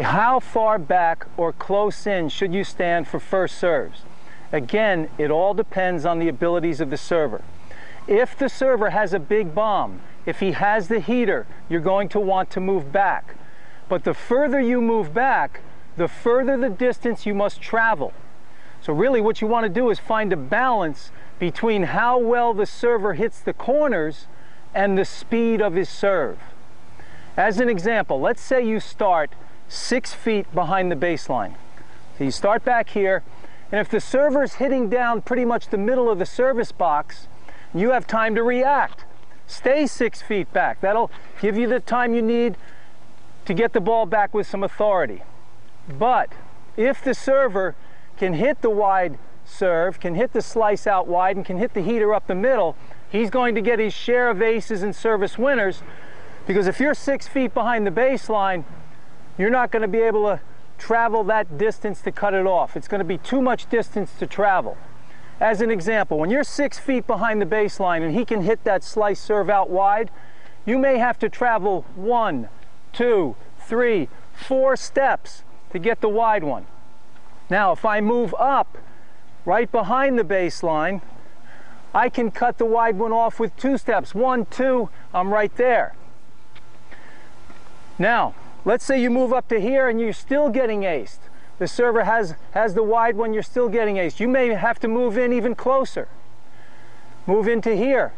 How far back or close in should you stand for first serves? Again, it all depends on the abilities of the server. If the server has a big bomb, if he has the heater, you're going to want to move back. But the further you move back, the further the distance you must travel. So really what you want to do is find a balance between how well the server hits the corners and the speed of his serve. As an example, let's say you start 6 feet behind the baseline. So you start back here, and if the server's hitting down pretty much the middle of the service box, you have time to react. Stay 6 feet back. That'll give you the time you need to get the ball back with some authority. But if the server can hit the wide serve, can hit the slice out wide, and can hit the heater up the middle, he's going to get his share of aces and service winners, because if you're 6 feet behind the baseline, you're not going to be able to travel that distance to cut it off. It's going to be too much distance to travel. As an example, when you're 6 feet behind the baseline and he can hit that slice serve out wide, you may have to travel 1, 2, 3, 4 steps to get the wide one. Now, if I move up right behind the baseline, I can cut the wide one off with 2 steps. 1, 2, I'm right there. Now, let's say you move up to here and you're still getting aced. The server has the wide one, you're still getting aced. You may have to move in even closer. Move into here.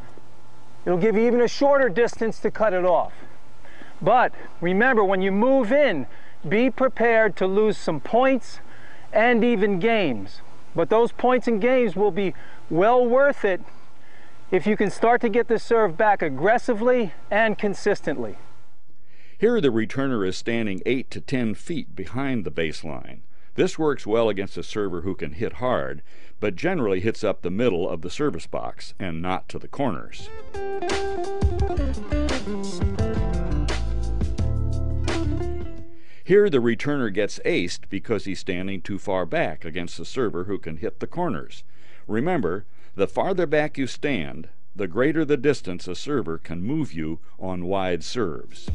It'll give you even a shorter distance to cut it off. But remember, when you move in, be prepared to lose some points and even games. But those points and games will be well worth it if you can start to get the serve back aggressively and consistently. Here the returner is standing 8 to 10 feet behind the baseline. This works well against a server who can hit hard, but generally hits up the middle of the service box and not to the corners. Here the returner gets aced because he's standing too far back against a server who can hit the corners. Remember, the farther back you stand, the greater the distance a server can move you on wide serves.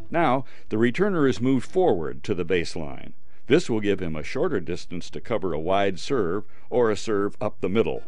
Now, the returner is moved forward to the baseline. This will give him a shorter distance to cover a wide serve or a serve up the middle.